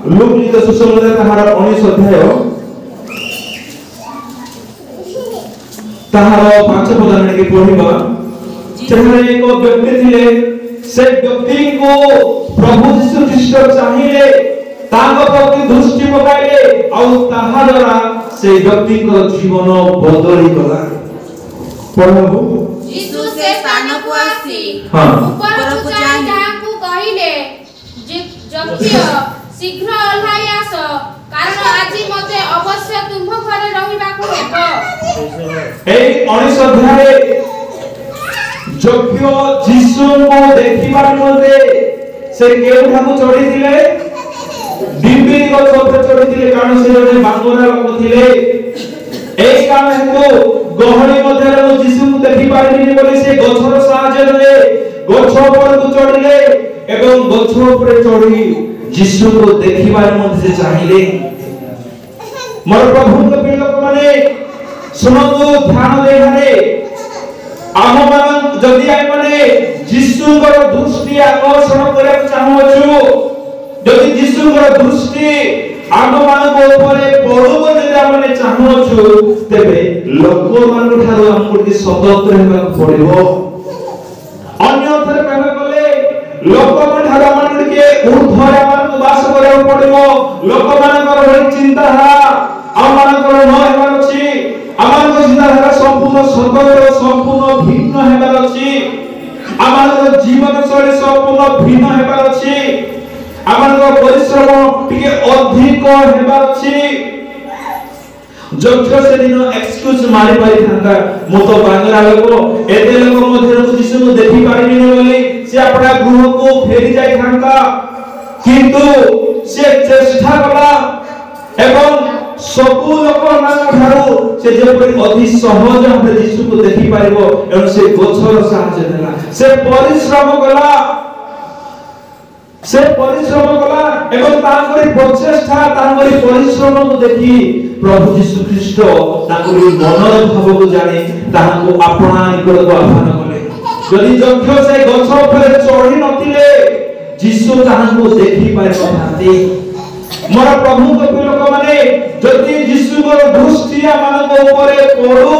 Look लिखित सुसमाचार ताहार 19 अध्याय ताहार 5 पद आने पढ़िबा जहां एक व्यक्ति थिले से व्यक्ति को प्रभु यीशु ख्रीष्ट चाहिए तांग प्रति दृष्टि पकाइले आ ताहा द्वारा से व्यक्ति को जीवन बदली गला प्रभु यीशु से स्थान को आसी हां ऊपर को जाय जाकू कहिले जक्ष्य शीघ्र ओल्हाई आस कारण आजि मते अवश्य तुम घरे रहिबा को हेबो ए 19 अध्याय जक्ष्य यीशु को देखिबार मते से केउठाकू चढ़ी थिले डिम्बी गछ ऊपर चढ़ी थिले कारण से जने बांगोरा लोक थिले एक काम हेतु गहणी मध्यरे मु यीशु को देखि पारिनी बोली से गछर साहाय्य ले गछ ऊपर को चढ़िले एवं गछ ऊपर चढ़ी यीशु को देखिबार मध्य से चाहिए मोर प्रभु के प्रिय लोक माने सुनंदु ध्यान देहारे आम मान जदि आइ माने यीशु को दृष्टि आकर्षण करे चाहू छु जदि यीशु को दृष्टि आम मान को ऊपर पड़ो जदि आमने चाहू छु तेबे लोक मान ठारो हमको कि स्वतंत्र हेबा पड़िबो अन्यथर कहबे गले लोक मान ठारो मान के ऊर्ध्वरे मान को वास करे पड़िबो लोक मान को चिंताधारा आम मान को न हेबा अछि आम को चिंताधारा संपूर्ण स्वतंत्र संपूर्ण भिन्न हेबा अछि आम को जीवन शैली संपूर्ण भिन्न हेबा अछि आमको परिश्रम टिके अधिक हेबा अछि जक्ष्य से दिन एक्सक्यूज मारि पारि थांता मो तो बांगरा लोक एते लोक मध्ये यीशु को देखि पारिनी बोली से अपना गृह को फेरी जाय थांता किंतु से चेष्टा कला एवं सबु लोक मान ठारू से जेपरि अति सहज भाबे यीशु को देखि पारिबो एवं से गोछर साहाय्य देला से परिश्रम कला एवं तांकरी प्रचेष्टा तांकरी परिश्रम को देखि प्रभु यीशु ख्रीष्ट तांकरी मनर भाव को जाने ताहाको आपना निकट को आह्वान कले जदि जक्ष्य से गछ ऊपर चढ़ी नथिले यीशु ताहाको देखि पारि नथांती मोर प्रभु के लोक माने जदि यीशु को दृष्टि मान को ऊपर पड़ो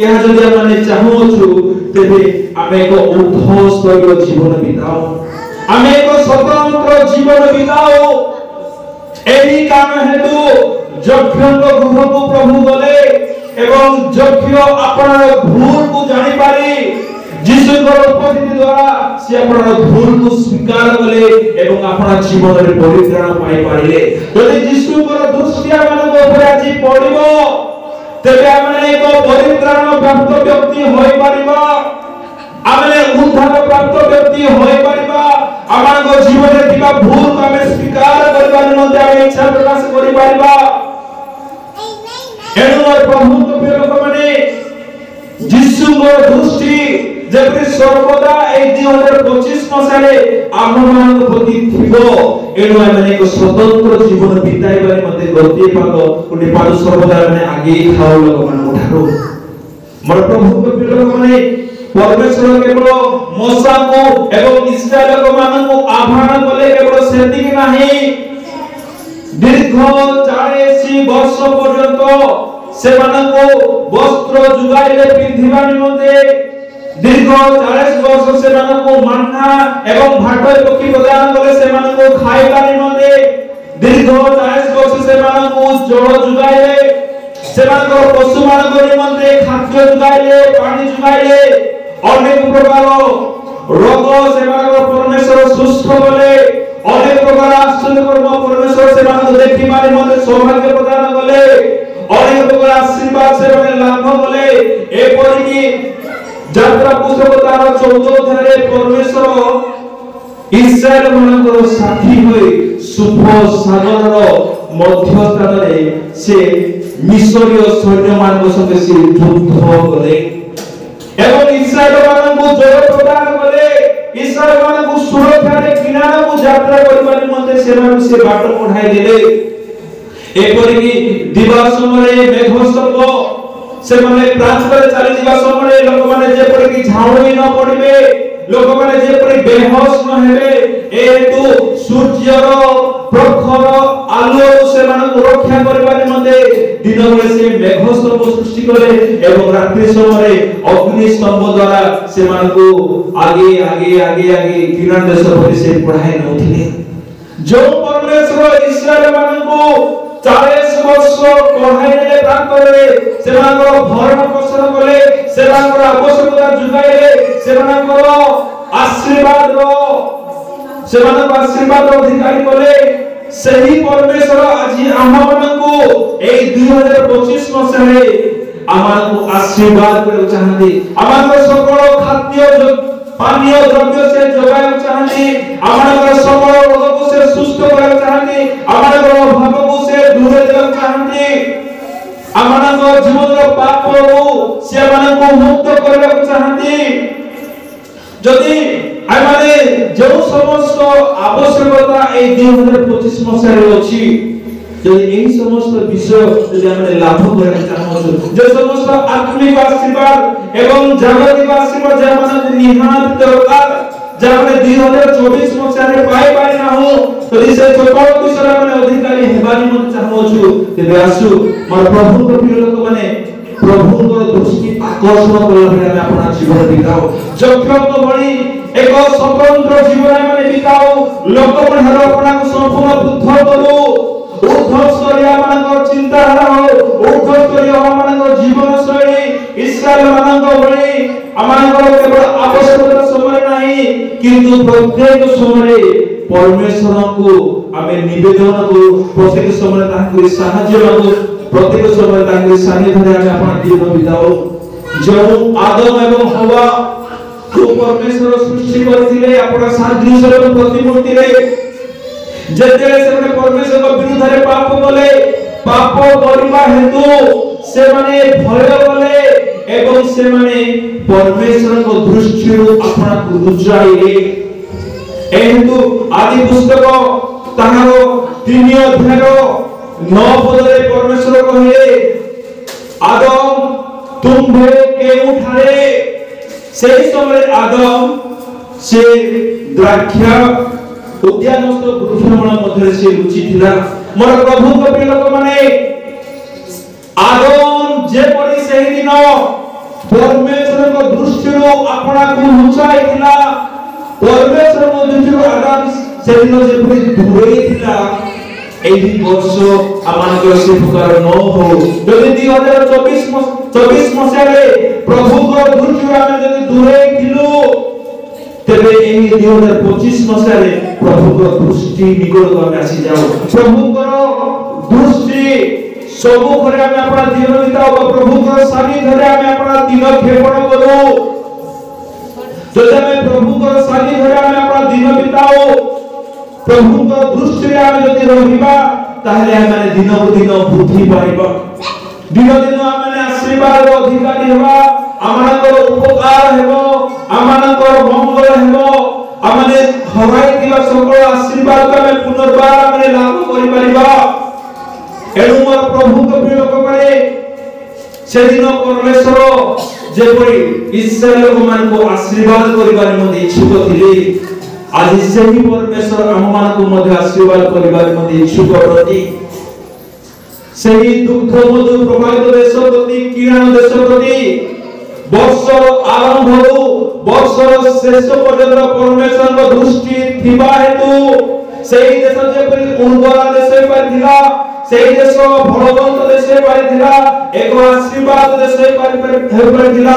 यह जदि माने चाहू छु तेबे आमे को ऊर्ध्व स्तरीय जीवन बिताओ आमे को स्वतंत्र जीवन बिताओ एही काम हेतु जक्ष्य को गृह को प्रभु गले एवं जक्ष्य अपना भूल को जानि पारी यीशु को उपस्थिति द्वारा से अपना भूल को स्वीकार कले एवं अपना जीवन रे परित्राण पाई पारिले यदि यीशु को दृष्टि मान को ऊपर आज पड़िबो तेबे आमे को परित्राण प्राप्त व्यक्ति होई परिबा आमे उद्धार प्राप्त व्यक्ति होई परिबा आमाको जीवन रे किबा भूल को आमे स्वीकार करबा निमंते आमे इच्छा प्रकाश करि परिबा एनु मोर प्रभु के लोक माने यीशु को दृष्टि जेपरि सर्वदा ए 2025 मसाले आम मान प्रति थिबो एनु आमे को स्वतंत्र जीवन बिताइबा निमंते गति पागो कोनी पादु सर्वदा माने आगे खाओ लोक मान उठारो मोर प्रभु के लोक माने परमेश्वर केवल मोसा को एवं इस्राएल को मान को आह्वान कले केवल सेति कि नाही दीर्घ 40 वर्ष पर्यंत से मान को वस्त्र जुगाइले पिंधिबा निमंते दीर्घ 40 वर्ष से मान को मन्ना एवं भाटो पक्षी प्रदान कले से मान को खाइबा निमंते दीर्घ 40 वर्ष से मान को जल जुगाइले से मान को पशु मान को निमंते खाद्य जुगाइले पानी जुगाइले अनेक प्रकार रोग सेवा परमेश्वर सुस्थ बोले अनेक प्रकार आश्चर्य कर्म परमेश्वर सेवा को देखि माने मते सौभाग्य प्रदान कले अनेक प्रकार आशीर्वाद से लाभ बोले ए परिकी यात्रा पुस्तक तार 14 अध्याय परमेश्वर इस्राएल मानकर साथी होई सुफ सागरर मध्य स्थान रे से मिस्रीय सैन्य मान संगे से युद्ध कले एवं इस्राएल मानन को जय प्रदान कले इस्राएल मानन को सुरक्षा रे किनारा को यात्रा करबा निमंते सेना से बाट पढ़ाई देले एपरि की दिवस समय मेघस्तंभ से माने ट्रांसफर चली दिवा समय लोक माने जे परि की झाउणी न पड़िबे लोक माने जे परि बेहोश न हेबे ए हेतु सूर्यर प्रखर मुखर आलो से मानको रक्षा करबा निमंते दिन बेले से मेघ स्तंभ सृष्टि करे एवं रात्रि समय अग्नि स्तंभ द्वारा से मानको आगे आगे आगे आगे किरण देश पर से पढ़ाई नथिले जो परमेश्वर इस्राएल मानको 40 वर्ष पढ़ाई ले प्राप्त करे से मानको भरण पोषण करे से मानको आवश्यकता जुगाइले से मानको आशीर्वाद से मानको आशीर्वाद अधिकारी कले सही परमेश्वर आज आमानकु ए 2025 मसरे आमानकु आशीर्वाद करे चाहते आमानक सकल खाद्य पानीय द्रव्य से जोगाय चाहते आमानक सकल रोग को से सुस्थ करे चाहते आमानक अभाव को से दूर देव चाहते आमानक जीवन रो पाप को से आमानक मुक्त करे चाहते जदि आमाने जो समस्त आवश्यकता ए 2025 मसरे अछि जदि एही समस्त विषय जदि हमने लाभ करे चाहू जे समस्त आत्मिक आशीर्वाद एवं जागतिक आशीर्वाद जे हमने निहात दरकार जे हमने 2024 मसरे पाई पाई ना हो तो इसे सकल विषय हमने अधिकारी हेबानी मत चाहू तेबे आसु मोर प्रभु को प्रिय लोक माने प्रभु को दृष्टि आकर्षण करला बेले हम अपना जीवन बिताओ जक्षक भली एक स्वतंत्र जीवन माने बिताओ लोक मन अपना को संपूर्ण बुद्ध करू ऊर्ध्वस्तरीय मानक चिंताधारा हो ऊर्ध्वस्तरीय मानक जीवन शैली इस्राएल मानक भली आमानक केवल आवश्यकता समय नाही किंतु प्रत्येक समय परमेश्वर को आमे निवेदन को प्रत्येक समय ताकि सहाय्य मांगो प्रत्येक समय ताकि सानिध्य में अपना जीवन बिताओ जो आदम एवं हवा को परमेश्वर सृष्टि करथिले अपना सादृश्य एवं प्रतिमूर्ति रे जेतेले से परमेश्वर के विरुद्ध रे पाप कले पाप करिबा हेतु से माने भय कले एवं से माने परमेश्वर को दृष्टि अपना रुचाइले एंतु आदि पुस्तक ताहारो 3 अध्याय 9 पदरे परमेश्वर कहिले आदम तुम्भे केउठारे सेही समय आदम से द्राक्षा उद्यानस्थ वृक्षमूल मध्य से रुचि थिला मोर प्रभु को प्रिय लोक माने आदम जे परि सेही दिन परमेश्वर को दृष्टि अपना को लुचाई थिला परमेश्वर को दृष्टि आदम से दिन जे परि दूरे थिला एही वर्ष आमानकर से प्रकार न हो यदि 2024 मसियारे प्रभु को दृष्टि आमे यदि दूरे थिलु तेबे एही 2025 मसियारे प्रभु को दृष्टि निकट को आसी जाओ प्रभु को दृष्टि सब घरे आमे अपना जीवन बिताओ प्रभु को सानिध्य रे आमे अपना दिन खेपण करू जदि आमे प्रभु को सानिध्य रे आमे अपना दिन बिताओ प्रभु को दृष्टि रे आमे यदि रहिबा ताहले आमे दिन को दिन वृद्धि पाइबा दिन दिन आमे आशीर्वाद अधिकारी हेबा आमानकर उपकार हेबो आमानकर मंगल हेबो आमाने हराई दिबा सकल आशीर्वाद आमे पुनर्बार आमे लाभ करि परिबा एनु मोर प्रभु को प्रिय लोक माने से दिन परमेश्वर जेपरि इस्राएल मान को आशीर्वाद करिबार मध्ये इच्छुक थिले आज से ही परमेश्वर हममान को मध्य आशीर्वाद करिबार मध्ये इच्छुक प्रति सेही दुग्ध मधु प्रभावित देश प्रति किरण देश प्रति वर्ष आरंभରୁ वर्ष शेष पर्यंत परमेश्वर को दृष्टि थिबा हेतु सेही देश जेपरि उर्वरा देश पाइथिला सेही देश फलवंत देश पाइथिला एक आशीर्वाद देश पाइथिला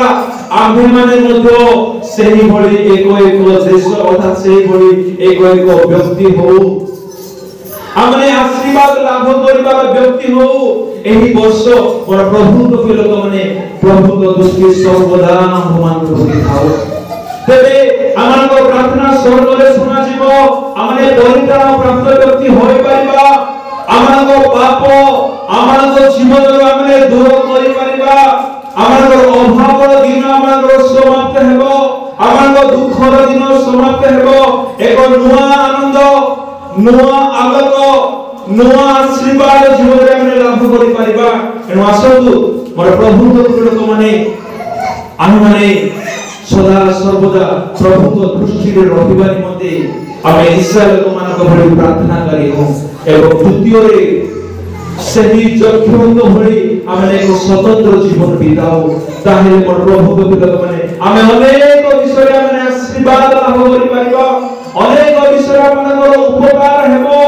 आम्भे माने मध्य सेही भली एक देश अर्थात सेही भली एक व्यक्ति हो हमने आशीर्वाद लाभ करिबार व्यक्ति हो एही वर्ष मोर प्रभु को लोक माने प्रभु को दृष्टि सर्वदा हममान प्रति थाओ तेबे आमान को प्रार्थना स्वर्ग रे सुना जीव हमने परित्राण प्राप्त व्यक्ति होई परिबा आमान को पाप आमान को जीवन रो हमने दूर करि परिबा आमान को अभाव रो दिन आमान को समाप्त हेबो आमान को दुख रो दिन समाप्त हेबो एक नुआ आनंद नुआ आलोक नुआ आशीर्वाद जीवन रे हमने लाभ करि परिबा एनु आसतु मोर प्रभु को लोक माने आम माने सदा सर्वदा प्रभु को दृष्टि रे रहिबा निमते आमे इस्राएल को मान को भली प्रार्थना करी हो एवं द्वितीय रे सही जक्षुंग भली आमे एक स्वतंत्र जीवन बिताओ ताहे मोर प्रभु को बिलक माने आमे अनेक विषय माने आशीर्वाद लाभ करि पारिबो अनेक विषय मानकर उपकार हेबो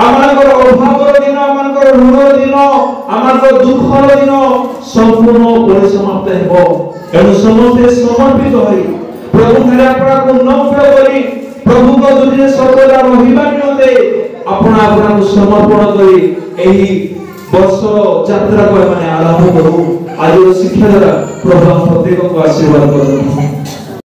आमानकर अभावर दिन आमानकर ऋण दिन आमानकर दुखर दिन संपूर्ण परिसमाप्त हेबो एनु समस्ते समर्पित होई प्रभु ठारे आपणा को नम्र करी प्रभु को दुनिया सर्वदा रहिबा नियते अपना अपना को समर्पण करी एही वर्ष यात्रा को माने आरंभ करू आज शिक्षा द्वारा प्रभु प्रत्येक को आशीर्वाद करू।